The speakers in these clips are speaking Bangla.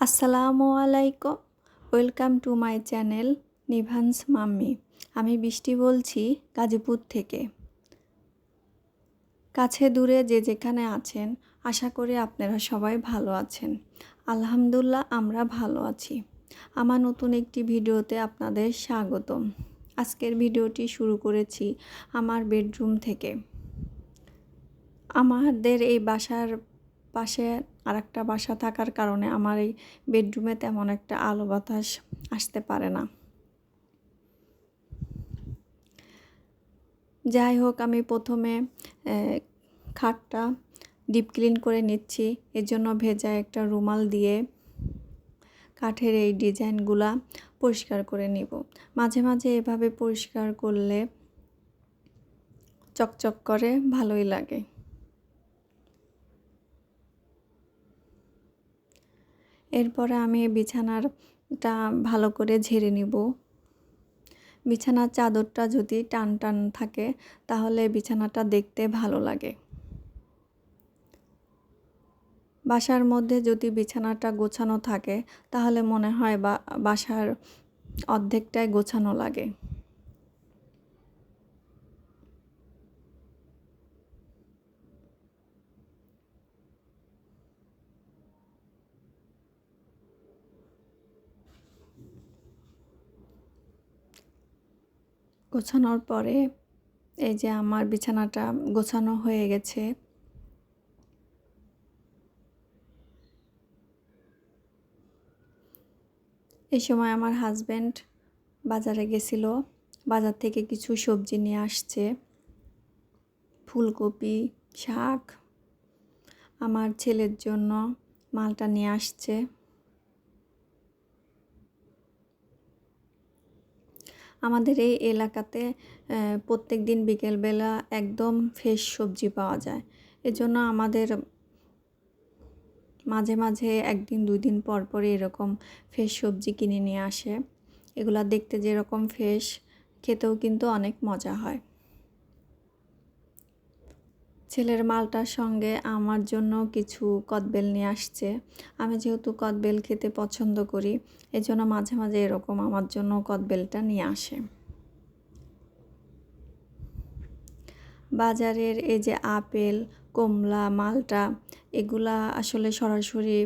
আসসালামু আলাইকুম। Welcome to my channel Nivan's mummy. আমি বৃষ্টি বলছি গাজীপুর থেকে। কাছে দূরে যে যেখানে আছেন, আশা করি আপনারা সবাই ভালো আছেন। আলহামদুলিল্লাহ আমরা ভালো আছি। আমার নতুন একটি ভিডিওতে আপনাদের স্বাগতম। আজকের ভিডিওটি শুরু করেছি আমার বেডরুম থেকে। আমাদের এই বাসার পাশে আরেকটা বাসা থাকার কারণে আমার এই বেডরুমে তেমন একটা আলো বাতাস আসতে পারে না। যাই হোক, আমি প্রথমে খাটটা ডিপ ক্লিন করে নিচ্ছি। এর জন্য ভেজা একটা রুমাল দিয়ে কাঠের এই ডিজাইনগুলা পরিষ্কার করে নিব। মাঝে মাঝে এভাবে পরিষ্কার করলে চকচক করে, ভালোই লাগে। এরপরে আমি বিছানাটা ভালো করে ঝেড়ে নিব। বিছানার চাদরটা যদি টান টান থাকে তাহলে বিছানাটা দেখতে ভালো লাগে। বাসার মধ্যে যদি বিছানাটা গোছানো থাকে তাহলে মনে হয় বাসার অর্ধেকটাই গোছানো লাগে। গোছানোর পরে এই যে আমার বিছানাটা গোছানো হয়ে গেছে। এই সময় আমার হাজব্যান্ড বাজারে গেছিল। বাজার থেকে কিছু সবজি নিয়ে আসছে, ফুলকপি, শাক। আমার ছেলের জন্য মালটা নিয়ে আসছে। আমাদের এই এলাকাতে প্রত্যেক দিন বিকেলবেলা একদম ফ্রেশ সবজি পাওয়া যায়। এজন্য আমাদের মাঝে মাঝে একদিন দুই দিন পর পর এরকম ফ্রেশ সবজি কিনে নিয়ে আসে। এগুলা দেখতে যেরকম ফ্রেশ, খেতেও কিন্তু অনেক মজা হয়। ছেলের মালটার সঙ্গে আমার জন্য কিছু কদবেল নিয়ে আসছে। আমি যেহেতু কদবেল খেতে পছন্দ করি, এজন্য মাঝে মাঝে এরকম আমার জন্য কদবেলটা নিয়ে আসে। বাজারের এই যে আপেল, কমলা, মালটা, এগুলা আসলে সরাসরি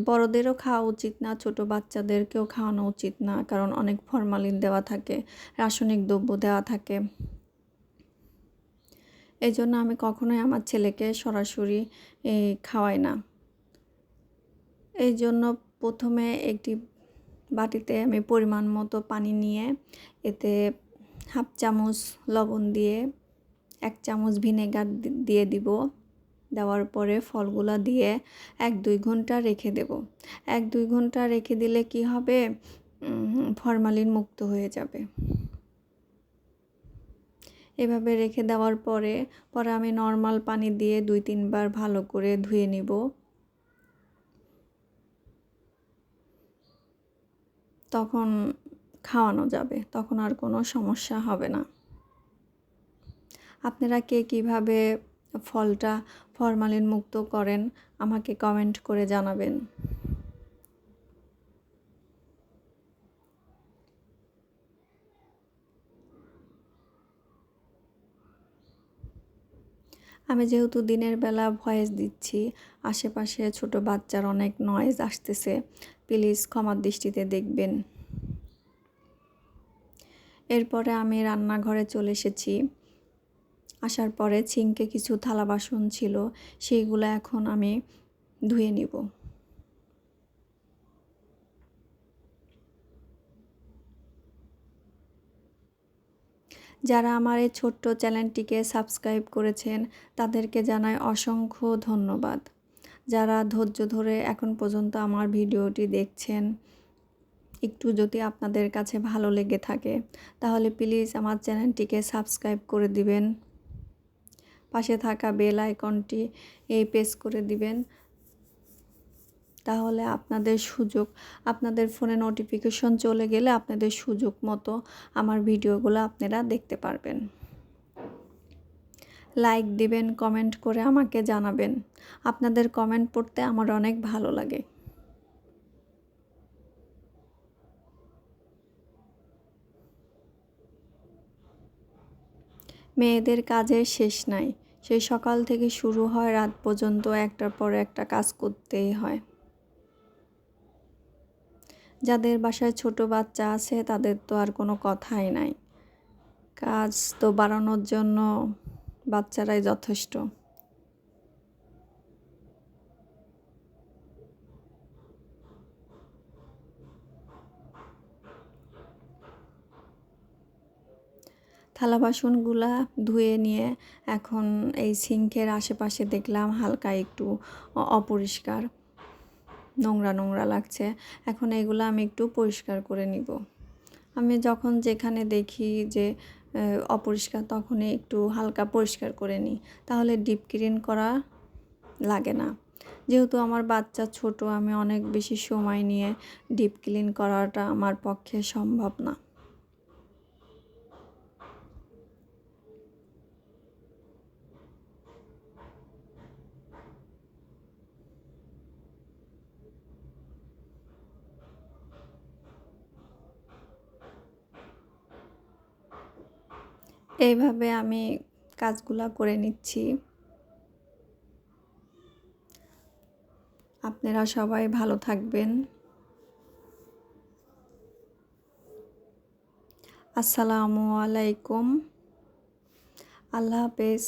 বড়দেরও খাওয়া উচিত না, ছোট বাচ্চাদেরকেও খাওয়ানো উচিত না, কারণ অনেক ফরমালিন দেওয়া থাকে, রাসায়নিক দ্রব্য দেওয়া থাকে। এই জন্য আমি কখনোই আমার ছেলেকে সরাসরি খাওয়াই না। এই জন্য প্রথমে একটি বাটিতে আমি পরিমাণ মতো পানি নিয়ে এতে হাফ চামচ লবণ দিয়ে 1 চামচ ভিনেগার দিয়ে দিব। দেওয়ার পরে ফলগুলা দিয়ে 1-2 ঘন্টা রেখে দেব। 1-2 ঘন্টা রেখে দিলে কি হবে, ফরমালিন মুক্ত হয়ে যাবে। এভাবে রেখে দেওয়ার পরে আমি নর্মাল পানি দিয়ে 2-3 বার ভালো করে ধুয়ে নিব। তখন খাওয়ানো যাবে, তখন আর কোনো সমস্যা হবে না। আপনারা কে কীভাবে ফলটা ফরমালিন মুক্ত করেন আমাকে কমেন্ট করে জানাবেন। আমি যেহেতু দিনের বেলা ভয়েস দিচ্ছি, আশেপাশে ছোট বাচ্চার অনেক নয়েজ আসতেছে, প্লিজ ক্ষমার দৃষ্টিতে দেখবেন। এরপরে আমি রান্নাঘরে চলে এসেছি। আসার পরে সিঙ্কে কিছু থালা বাসন ছিল, সেইগুলো এখন আমি ধুয়ে নিব। যারা আমার এই ছোট্ট চ্যানেলটিকে সাবস্ক্রাইব করেছেন তাদেরকে জানাই অসংখ্য ধন্যবাদ। যারা ধৈর্য ধরে এখন পর্যন্ত আমার ভিডিওটি দেখছেন, একটু যদি আপনাদের কাছে ভালো লেগে থাকে তাহলে প্লিজ আমার চ্যানেলটিকে সাবস্ক্রাইব করে দিবেন। পাশে থাকা বেল আইকনটি প্রেস করে দিবেন। তাহলে আপনাদের ফোনে নোটিফিকেশন চলে গেলে আপনাদের সুযোগ মতো আমার ভিডিওগুলো আপনারা দেখতে পারবেন। লাইক দিবেন, কমেন্ট করে আমাকে জানাবেন। আপনাদের কমেন্ট পড়তে আমার অনেক ভালো লাগে। মেয়েদের কাজের শেষ নাই। সেই সকাল থেকে শুরু হয়, রাত পর্যন্ত একটার পর একটা কাজ করতেই হয়। যাদের বাসায় ছোট বাচ্চা আছে তাদের তো আর কোনো কথাই নাই। কাজ তো বাড়ানোর জন্য বাচ্চারাই যথেষ্ট। থালা বাসনগুলা ধুয়ে নিয়ে এখন এই সিঙ্কের আশেপাশে দেখলাম হালকা একটু অপরিষ্কার, নোংরা নোংরা লাগছে। এখন এগুলো আমি একটু পরিষ্কার করে নিব। আমি যখন যেখানে দেখি যে অপরিষ্কার তখনই একটু হালকা পরিষ্কার করে নিই, তাহলে ডিপ ক্লিন করা লাগে না। যেহেতু আমার বাচ্চা ছোট, আমি অনেক বেশি সময় নিয়ে ডিপ ক্লিন করাটা আমার পক্ষে সম্ভব না। এইভাবে আমি কাজগুলা করে নিচ্ছি। আপনারা সবাই ভালো থাকবেন। আসসালামু আলাইকুম। আল্লাহ হাফেজ।